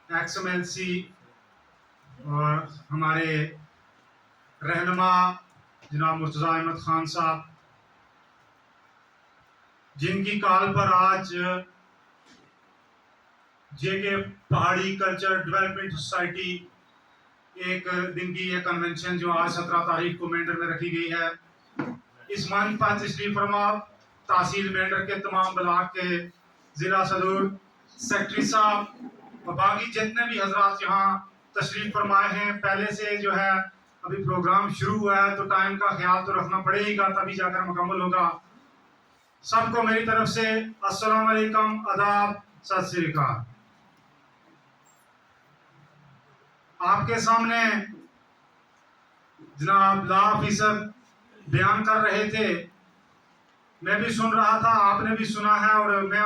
एक्स-एम-एल-सी और हमारे रहनुमा जनाब मुर्तज़ा अहमद खान साहब, जिनकी कॉल पर आज जेके पहाड़ी कल्चर डेवलपमेंट सोसाइटी एक दिन की यह कन्वेंशन जो आज 17 तारीख को मेंढर में रखी गई है, इस मंच पर तशरीफ फरमा तहसील मेंढर के तमाम ब्लॉक के जिला सदर सेक्रेटरी साहब और बाकी जितने भी हजरात यहाँ तशरीफ फरमाए हैं। पहले से जो है अभी प्रोग्राम शुरू हुआ है तो टाइम का ख्याल तो रखना पड़ेगा, तभी जाकर मुकम्मल होगा। सबको मेरी तरफ से अस्सलाम वालेकुम, आदाब, सत श्री अकाल। आपके सामने जनाब लॉ ऑफिसर बयान कर रहे थे, मैं भी सुन रहा था, आपने भी सुना है और मैं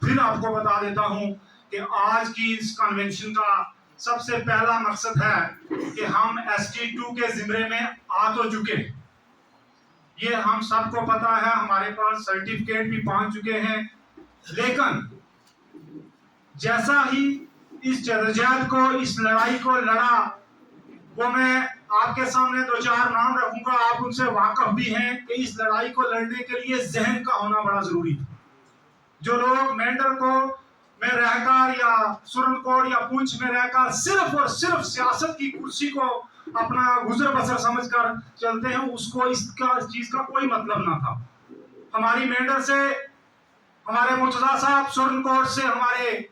फिर आपको बता देता हूं कि आज की इस कन्वेंशन का सबसे पहला मकसद है कि हम ST2 के जिम्मे में आ तो चुके, ये हम सबको पता है, हमारे पास सर्टिफिकेट भी पहुंच चुके हैं। लेकिन जैसा ही इस जदोजहद को, इस लड़ाई को लड़ा, वो मैं आपके सामने दो चार नाम रखूंगा, आप उनसे वाकिफ भी हैं कि इस लड़ाई को लड़ने के लिए जहन का होना बड़ा जरूरी है। जो लोग मेंढर को में रहकर या सुरनकोट या पुंछ में रहकर सिर्फ और सिर्फ सियासत की कुर्सी को अपना गुजर बसर समझकर चलते हैं, उसको इस चीज का कोई मतलब ना था। हमारी मेंढर से हमारे मुर्तजा साहब, सुरनकोट से हमारे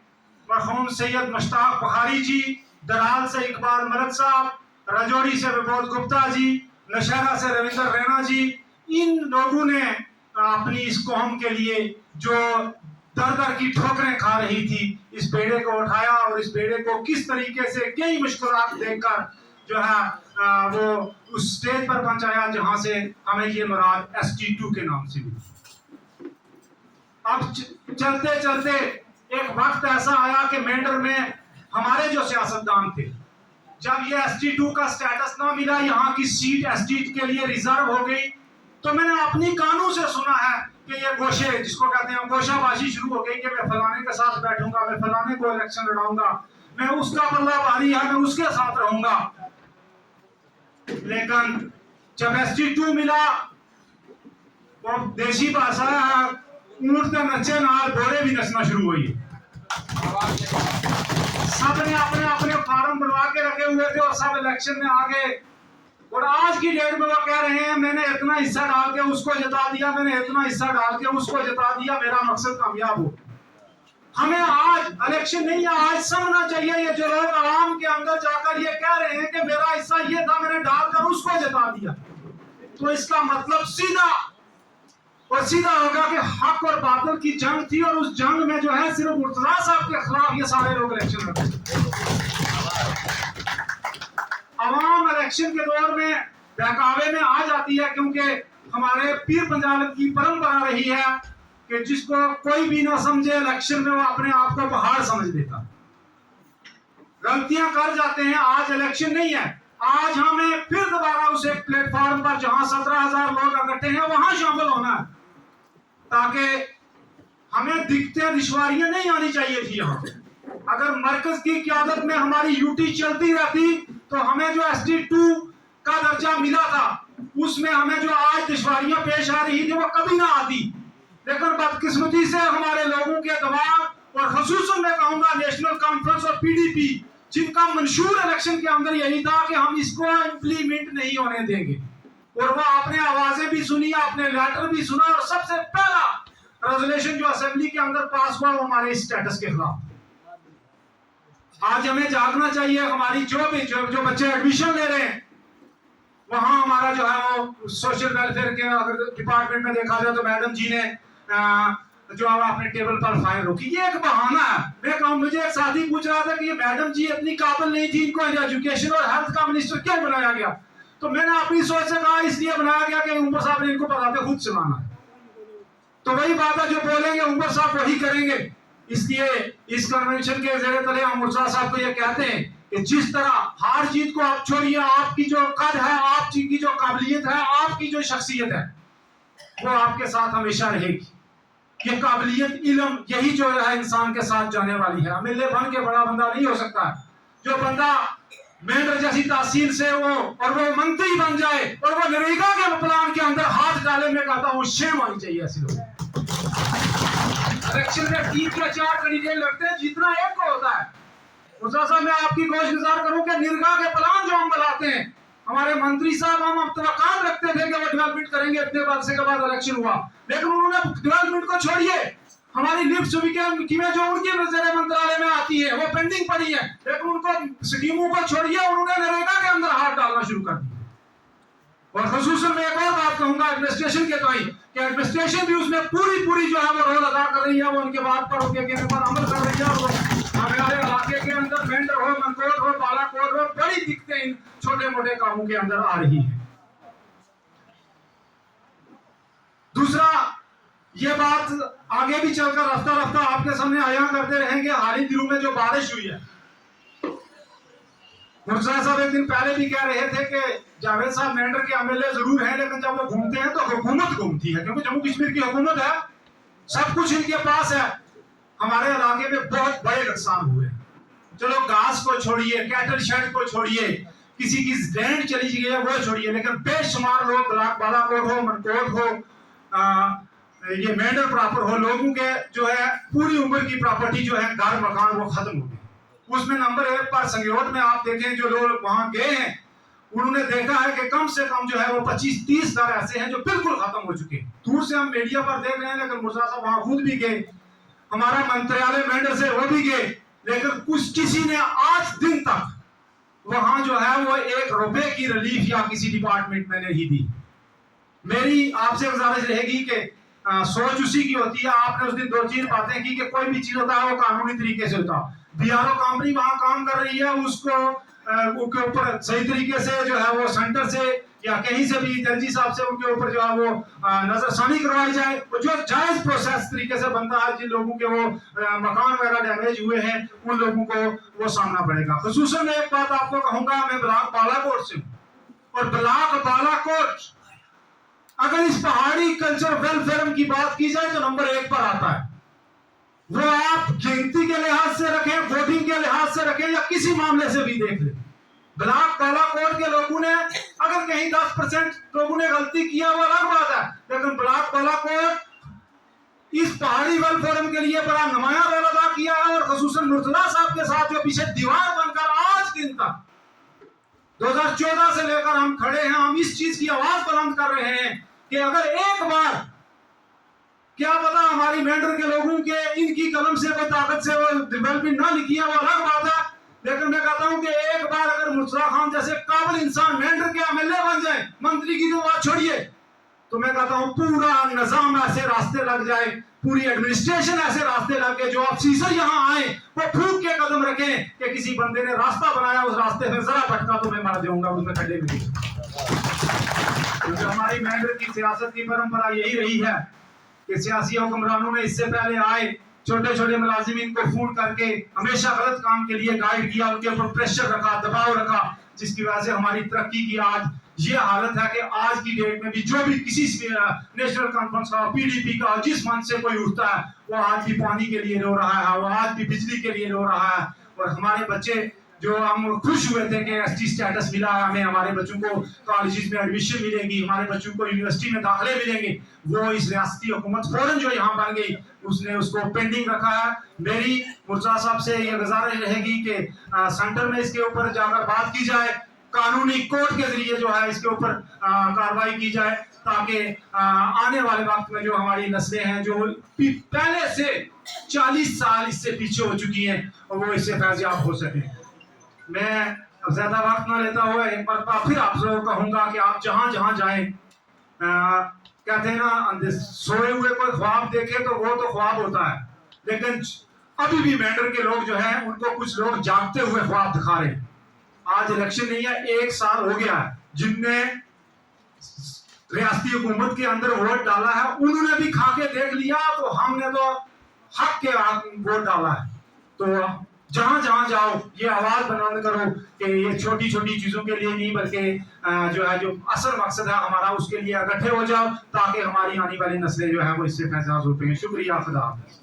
मरहूम सैयद मुश्ताक बुखारी जी, दराल से इकबाल मलक साहब, राजौरी से विबोध गुप्ता जी, नौशहरा से रविंद्र रैना जी, इन लोगों ने अपनी इस कौम के लिए जो दर दर की ठोकरें खा रही थी, इस बेड़े को उठाया और इस बेड़े को किस तरीके से कई मुश्किलात देखकर जो है वो उस स्टेज पर पहुंचाया जहां से हमें ये मुराद ST2 के नाम से मिली। अब चलते चलते एक वक्त ऐसा आया कि मेंढर में हमारे जो सियासतदान थे, जब ये ST2 का स्टेटस ना मिला, यहाँ की सीट ST के लिए रिजर्व हो गई, तो मैंने अपनी कानों से सुना है कि ये गोशे, जिसको कहते हैं गोशाबाजी, शुरू हो गई कि मैं फलाने के साथ बैठूंगा, मैं फलाने को इलेक्शन लड़ाऊंगा, मैं उसका बल्ला भारी है, मैं उसके साथ रहूंगा। लेकिन जब ST2 मिला, वो देशी भाषा है, ऊंट के नचे नाल घोड़े भी नचना शुरू हुई। सबने अपने अपने फार्म बनवा के रखे हुए थे और सब इलेक्शन में आ गए। और आज की डेट में वो कह रहे हैं मैंने इतना हिस्सा डाल के उसको जिता दिया, मैंने इतना हिस्सा डाल के उसको जिता दिया, मेरा मकसद कामयाब हो। हमें आज इलेक्शन नहीं है, आज समझना चाहिए ये जो लोग आवाम के अंदर जाकर ये कह रहे हैं कि मेरा हिस्सा ये था, मैंने डालकर उसको जिता दिया, तो इसका मतलब सीधा और सीधा होगा कि हक और बातिल की जंग थी और उस जंग में जो है सिर्फ मुर्तजा साहब के खिलाफ ये सारे लोग इलेक्शन लड़ते। अवाम इलेक्शन के दौर में बहकावे में आ जाती है, क्योंकि हमारे पीर पंजाब की परंपरा रही है कि जिसको कोई भी ना समझे इलेक्शन में वो अपने आप को पहाड़ समझ लेता, गलतियां कर जाते हैं। आज इलेक्शन नहीं है, आज हमें फिर दोबारा उस एक प्लेटफॉर्म पर जहां 17,000 लोग इकट्ठे हैं वहां शामिल होना है, ताकि हमें दिक्कतें दुश्वारियां नहीं आनी चाहिए थी। यहाँ पे अगर मरकज की क़यादत में हमारी यूटी चलती रहती तो हमें जो ST2 का दर्जा मिला था उसमें हमें जो आज दुश्वारियां पेश आ रही थी वो कभी ना आती। लेकिन बदकिस्मती से हमारे लोगों के दबाव और खसूसन मैं कहूंगा नेशनल कॉन्फ्रेंस और PDP, जिनका मंशूर इलेक्शन के अंदर यही था कि हम इसको इम्प्लीमेंट नहीं होने देंगे, और वो आपने आवाजें भी सुनी, आपने लेटर भी सुना, और सबसे पहला रेजोल्यूशन जो असेंबली के अंदर पास हुआ वो हमारे स्टेटस के खिलाफ। आज हमें जागना चाहिए। हमारी जो बच्चे एडमिशन ले रहे हैं वहां हमारा जो है वो सोशल वेलफेयर के अगर डिपार्टमेंट में देखा जाए तो मैडम जी ने जो अपने टेबल पर फाइल रोकी, ये एक बहाना है। मैं कहूँ, मुझे एक साथी पूछ रहा था कि ये मैडम जी इतनी काबिल नहीं थी, इनको एजुकेशन और हेल्थ का मिनिस्टर क्यों बनाया गया? तो मैंने अपनी सोच से कहा इसलिए बनाया गया कि उमर साहब ने इनको पढ़ाते खुद सुनाना। तो वही बात है, जो बोलेंगे उमर साहब वही करेंगे। इसलिए इस कन्वेंशन के ज़रिए तले हम मुर्तजा साहब को ये कहते हैं कि जिस तरह हार जीत को आप छोड़िए, आपकी जो कद है, आपकी जो काबिलियत है, आपकी जो शख्सियत है वो आपके साथ हमेशा रहेगी। ये काबिलियत, इल्म, यही जो है इंसान के साथ जाने वाली है। एमएलए बन के बड़ा बंदा नहीं हो सकता। जो बंदा मेंढर जैसी तहसील से वो और वो मंत्री बन जाए और वो नरेगा के प्लान के अंदर हाथ डाले, मैं कहता हूँ शेम आनी चाहिए ऐसे लोग। इलेक्शन में 3 या 4 कैंडिडेट लड़ते हैं, जीतना एक को होता है। साहब मैं आपकी गुजारिश करूं कि निर्गा के प्लान जो हम बनाते हैं, हमारे मंत्री साहब, हम अब तवक्कात रखते थे कि वो डेवलपमेंट करेंगे इतने वर्ष के बाद इलेक्शन हुआ, लेकिन उन्होंने डेवलपमेंट को छोड़िए, हमारी लिफ्ट सुविधाएं जो उनकी नजर मंत्रालय में आती है वो पेंडिंग पड़ी है, लेकिन उनको स्कीमों को छोड़िए, उन्होंने नरेगा के अंदर हाथ डालना शुरू कर दिया। और खसूसन मैं एक और बात कहूंगा एडमिनिस्ट्रेशन के तो कि एडमिनिस्ट्रेशन भी उसमें पूरी जो है वो रोल अदा कर रही है, वो उनके बात पर अमल कर रही है। और हमारे इलाके के अंदर मेंढर हो, मनकोट हो, बालाकोट हो, बड़ी दिक्कतें इन छोटे मोटे कामों के अंदर आ रही है। दूसरा, ये बात आगे भी चलकर रफ्ता रफ्ता आपके सामने आया करते रहेंगे। हाल ही दिनों में जो बारिश हुई है, मुर्तजा साहब एक दिन पहले भी कह रहे थे कि जावेद साहब मेंढर के एमएलए जरूर हैं, लेकिन जब वो घूमते हैं तो हुकूमत घूमती है, क्योंकि जम्मू कश्मीर की हुकूमत है, सब कुछ इनके पास है। हमारे इलाके में बहुत बड़े नुकसान हुए। चलो घास को छोड़िए, कैटल शेड को छोड़िए, किसी की लैंड चली गई है वो छोड़िए, लेकिन बेशुमार लोग बालाकोट हो, मनकोट हो, ये मेंढर प्रॉपर हो, लोगों के जो है पूरी उम्र की प्रॉपर्टी जो है, घर मकान, वो खत्म हो गए। उसमें नंबर 1 पर संगरोध में आप देखें, जो लोग वहां गए हैं उन्होंने देखा है कि कम से कम जो है वो 25-30 घर ऐसे हैं जो बिल्कुल खत्म हो चुके हैं। दूर से हम मीडिया पर देख रहे हैं, लेकिन मुर्तजा साहब वहां खुद भी गए, हमारा मंत्रालय मेंढर से वो भी गए, लेकिन कुछ किसी ने आज दिन तक वहां जो है वो 1 रुपए की रिलीफ या किसी डिपार्टमेंट में नहीं दी। मेरी आपसे गुजारिश रहेगी कि सोच उसी की होती है। आपने उस दिन 2-3 बातें की कि कोई भी चीज होता है वो कानूनी तरीके से होता। बीआरओ कंपनी वहां काम कर रही है, उसको उनके ऊपर सही तरीके से जो है वो सेंटर से या कहीं से भी जल्दी साहब से उनके ऊपर जो है वो नजरसानी करवाई जाए, जो जायज प्रोसेस तरीके से बनता है। जिन लोगों के वो मकान वगैरह डैमेज हुए हैं उन लोगों को वो सामना पड़ेगा। खुसूसन एक बात आपको कहूंगा, मैं ब्लॉक बालाकोट से हूँ, और ब्लॉक बालाकोट अगर इस पहाड़ी कल्चर वेलफेयर की बात की जाए तो नंबर 1 पर आता है। वो आप गिनती के लिहाज से रखें, वोटिंग के लिहाज से रखें, या किसी मामले से भी देख लें, ब्लॉक बालाकोट के लोगों ने अगर कहीं 10% लोगों ने गलती किया वो अलग बात है, लेकिन ब्लॉक बालाकोट इस पहाड़ी वेलफेयर के लिए बड़ा नुमाया रोल अदा किया है। और खसूसन मुर्तजा साहब के साथ जो पीछे दीवार बनकर आज दिन तक 2014 से लेकर हम खड़े हैं, हम इस चीज की आवाज बुलंद कर रहे हैं कि अगर एक बार, क्या पता हमारी मेंढर के लोगों के इनकी कलम से कोई ताकत से वो डेवलपमेंट ना लिखी है, वो अलग बात है, लेकिन मैं कहता हूं कि एक बार अगर मुर्तजा खान जैसे काबिल इंसान मेंढर के एमएलए बन जाए, मंत्री की तो बात छोड़िए, तो मैं कहता हूं पूरा निजाम ऐसे रास्ते लग जाए, पूरी एडमिनिस्ट्रेशन ऐसे रास्ते लग गए, जो ऑफिसर यहाँ आए वो फूक के कदम रखें कि किसी बंदे ने रास्ता बनाया, उस रास्ते में जरा भटका तो मैं मार दूंगा उसमें खड्डे में। क्योंकि हमारी मेंढर की सियासत की परंपरा यही रही है कि सियासी हुक्मरानों ने इससे पहले आए छोटे छोटे मुलाजिमीन को फोन करके हमेशा गलत काम के लिए गाइड किया, उनके ऊपर प्रेशर रखा, दबाव रखा, जिसकी वजह से हमारी तरक्की की आज ये हालत है कि आज की डेट में भी जो भी किसी नेशनल कॉन्फ्रेंस का, पीडीपी का, जिस मंच से कोई उठता है वो आज भी पानी के लिए रो रहा है, वो आज भी बिजली के लिए रो रहा है। और हमारे बच्चे जो हम खुश हुए थे कि एसटी स्टेटस मिला है हमें, हमारे बच्चों को कॉलेजेस में एडमिशन मिलेगी, हमारे बच्चों को यूनिवर्सिटी में दाखिले मिलेंगे, वो इस रियासती हुकूमत फौरन जो यहाँ बन गई उसने उसको पेंडिंग रखा है। मेरी मुर्तजा साहब से ये गुजारिश रहेगी कि सेंटर में इसके ऊपर जाकर बात की जाए, कानूनी कोर्ट के जरिए जो है इसके ऊपर कार्रवाई की जाए, ताकि आने वाले वक्त में जो हमारी नस्लें हैं जो पहले से 40 साल इससे पीछे हो चुकी हैं और वो इससे फैज़याब हो सके। मैं अब ज्यादा वक्त ना लेता हुआ एक बार फिर आप लोगों को कहूंगा कि आप जहां जहां जाएं, कहते हैं ना सोए हुए कोई ख्वाब देखे तो वो तो ख्वाब होता है, लेकिन अभी भी मेंढर के लोग जो हैं उनको कुछ लोग जागते हुए ख्वाब दिखा रहे हैं। आज इलेक्शन नहीं है, 1 साल हो गया है, जिनने रियासती हुकूमत के अंदर वोट डाला है उन्होंने भी खा के देख लिया, तो हमने तो हक के वोट डाला है। तो जहां जहां जाओ ये आवाज बुलंद करो कि ये छोटी छोटी चीजों के लिए नहीं, बल्कि जो है जो असल मकसद है हमारा उसके लिए इकट्ठे हो जाओ, ताकि हमारी आने वाली नस्लें जो है वो इससे फैजाज होते हैं। शुक्रिया, खुदा हाफिज़।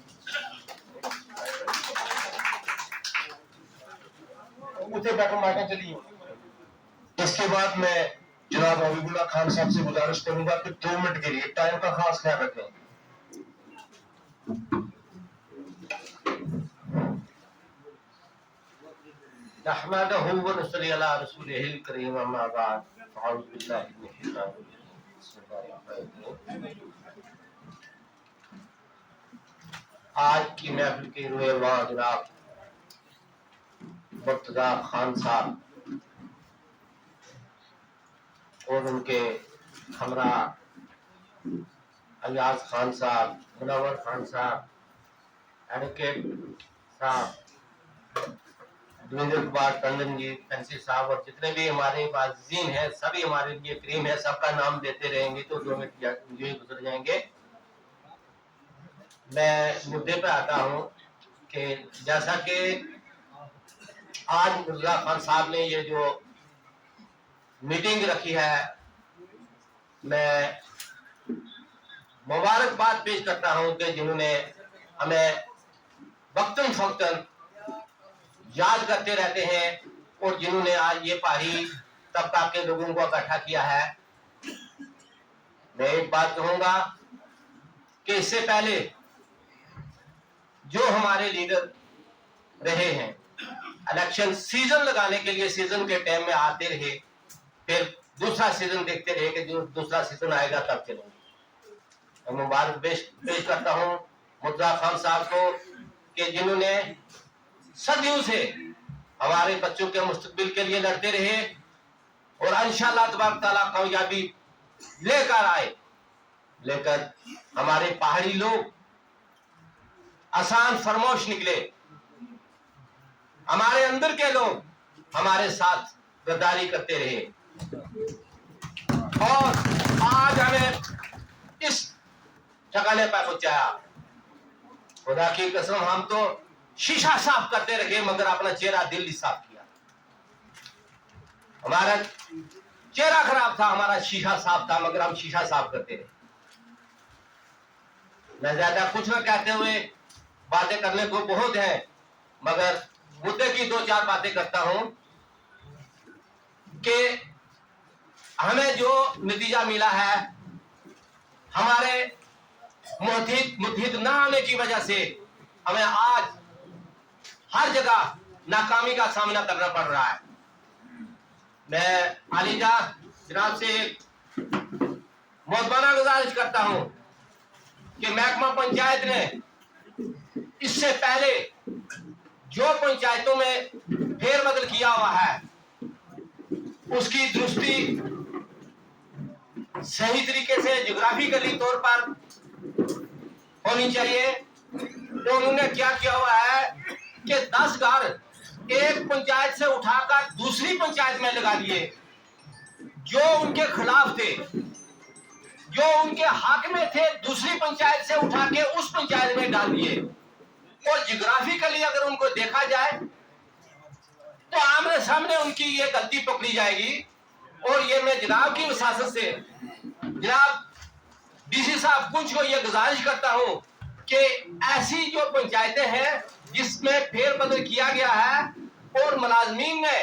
इसके बाद मैं जनाब हबीबुल्लाह खान साहब से गुजारिश करूंगा कि 2 मिनट के लिए टाइम का खास ख्याल रखें। नहमदहु व नसल्ली अला रसूलिहिल करीम, अम्मा बाद, अऊज़ु बिल्लाहि मिनश शैतानिर रजीम। आज की महफिल के रुएवान जनाब मुर्तजा खान साहब और उनके हमरा अयाज खान साहब, मुनव्वर खान साहब, एडवोकेट साहब, देवेंद्र कुमार टंडन जी, फैंसी साहब और जितने भी हमारे वाज़ीन हैं, सभी हमारे लिए करीम है। सबका नाम देते रहेंगे तो 2 मिनट यूं ही गुजर जाएंगे। मैं मुद्दे पे आता हूं कि जैसा कि आज मुर्तजा खान साहब ने ये जो मीटिंग रखी है, मैं मुबारकबाद पेश करता हूं कि जिन्होंने हमें वक्तन फक्तन याद करते रहते हैं और जिन्होंने आज ये पहाड़ी तबका के लोगों को इकट्ठा किया है। मैं एक बात कहूंगा कि इससे पहले जो हमारे लीडर रहे हैं, इलेक्शन सीजन लगाने के लिए सीजन के टाइम में आते रहे, फिर दूसरा सीजन देखते रहे कि जो दूसरा सीजन आएगा तब चलेंगे। मैं मुबारक पेश करता हूं मुर्तजा खान साहब को कि जिन्होंने सदियों से हमारे बच्चों के मुस्तकबिल के लिए लड़ते रहे और इंशाअल्लाह तबारक तआला कामयाबी लेकर आए। लेकर हमारे पहाड़ी लोग आसान फरमोश निकले, हमारे अंदर के लोग हमारे साथ गद्दारी करते रहे और आज हमें इस ठिकाने पर पहुंचाया। खुदा की कसम, हम तो शीशा साफ करते रहे मगर अपना चेहरा दिल नहीं साफ किया। हमारा चेहरा खराब था, हमारा शीशा साफ था मगर हम शीशा साफ करते रहे। मैं ज्यादा कुछ न कहते हुए, बातें करने को बहुत है मगर मुद्दे की 2-4 बातें करता हूं कि हमें जो नतीजा मिला है, हमारे मुद्दिद ना आने की वजह से हमें आज हर जगह नाकामी का सामना करना पड़ रहा है। मैं आलिजा जनाब से मोहब्बाना गुजारिश करता हूं कि महकमा पंचायत ने इससे पहले जो पंचायतों में फेरबदल किया हुआ है उसकी दृष्टि सही तरीके से ज्योग्राफिकली तौर पर होनी चाहिए। तो उन्होंने क्या किया हुआ है कि 10 घर एक पंचायत से उठाकर दूसरी पंचायत में लगा दिए, जो उनके खिलाफ थे, जो उनके हक में थे, दूसरी पंचायत से उठा के उस पंचायत में डाल दिए। और जियोग्राफिकली अगर उनको देखा जाए तो आमने सामने उनकी ये गलती पकड़ी जाएगी। और ये मैं जनाब की वसासत से जनाब डीसी साहब कुछ को ये गुजारिश करता हूं कि ऐसी जो पंचायतें हैं जिसमें फेरबदल किया गया है और मुलाजमीन ने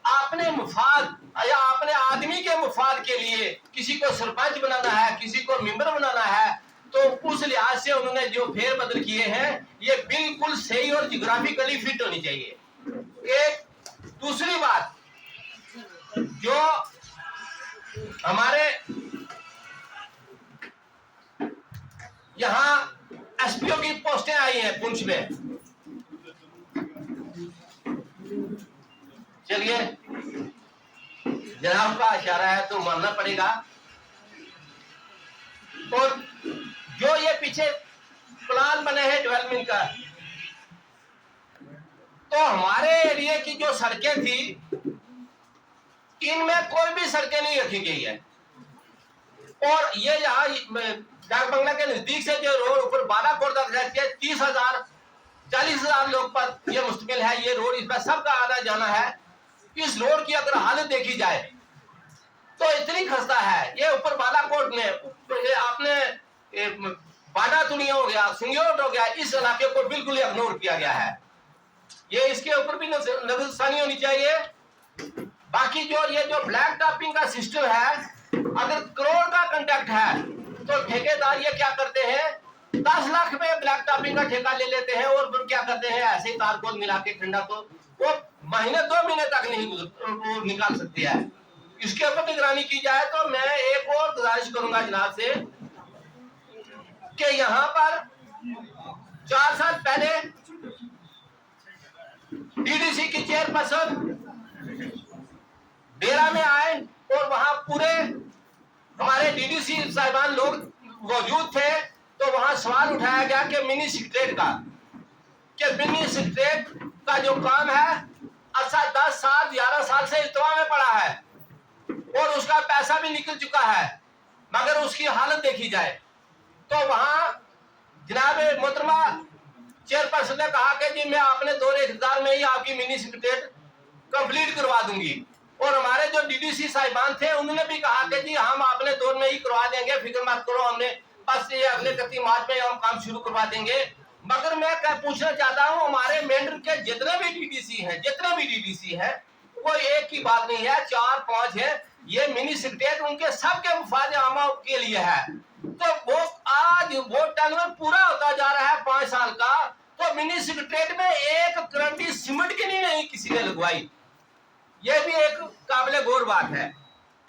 अपने मुफाद या अपने आदमी के मुफाद के लिए किसी को सरपंच बनाना है, किसी को मेंबर बनाना है, तो उस लिहाज से उन्होंने जो फेरबदल किए हैं ये बिल्कुल सही और जियोग्राफिकली फिट होनी चाहिए। एक दूसरी बात, जो हमारे यहाँ एसपीओ की पोस्टें आई हैं पुंछ में, चलिए जनाब का इशारा है तो मानना पड़ेगा। और जो ये पीछे प्लान बने हैं डेवलपमेंट का, तो हमारे एरिया की जो सड़कें थी इनमें कोई भी सड़कें नहीं रखी गई है। और ये यहाँ डाक बंगला के नजदीक से जो रोड ऊपर 12 करोड़ रहती है, 30,000 40,000 लोग पर ये मुश्तमिल है। ये रोड, इसमें सबका आना जाना है। इस रोड की अगर हालत देखी जाए तो इतनी खस्ता है। ये ऊपर बालाकोट में, ये आपने बाडा तुड़िया हो गया, सुंग्योट हो गया, इस इलाके को बिल्कुल इग्नोर किया गया है। ये इसके ऊपर भी नजरसानी होनी चाहिए। बाकी ये जो ब्लैक टॉपिंग का सिस्टम है, अगर करोड़ का कंट्रैक्ट है तो ठेकेदार ये क्या करते हैं, 10 लाख में ब्लैक टॉपिंग का ठेका ले लेते हैं और फिर क्या करते हैं, ऐसे ही तारकोल मिला के ठंडा को वो महीने 2 महीने तक नहीं वो निकाल सकती है। इसके ऊपर निगरानी की जाए। तो मैं एक और गुजारिश करूंगा जनाब से कि यहाँ पर 4 साल पहले डीडीसी की चेयरपर्सन डेरा में आए और वहां पूरे हमारे डीडीसी साहिबान लोग मौजूद थे। तो वहां सवाल उठाया गया कि मिनी सेक्रेटरीट का, कि मिनी सेक्रेटरीट का जो काम है 10 साल 11 साल से इल्तवा में पड़ा है और उसका पैसा भी निकल चुका है, मगर उसकी हालत देखी जाए तो वहां जनाब मोहतरमा चेयरपर्सन ने कहा कि जी मैं अपने दौरे इख्तियार में ही आपकी मिनी सेक्रेटरीट कंप्लीट करवा दूंगी। और हमारे जो डीडीसी साहिबान थे उन्होंने भी कहा कि जी हम अपने दौर में ही करवा देंगे, फिक्र मत करो, हमने बस ये अगले 31 मार्च में हम काम शुरू करवा देंगे। मगर मैं क्या पूछना चाहता हूँ, हमारे मेंढर के जितने भी डीडीसी हैं वो एक ही बात नहीं है, 4-5 है। ये मिनी सेक्रेटरीट उनके सबके मुफाद आमा के लिए है। तो वो आज वो टर्नओवर पूरा होता जा रहा है 5 साल का, तो मिनी सेक्रेटरीट में एक करंटी सीमेंट की नहीं किसी ने लगवाई। ये भी एक काबिले गौर बात है।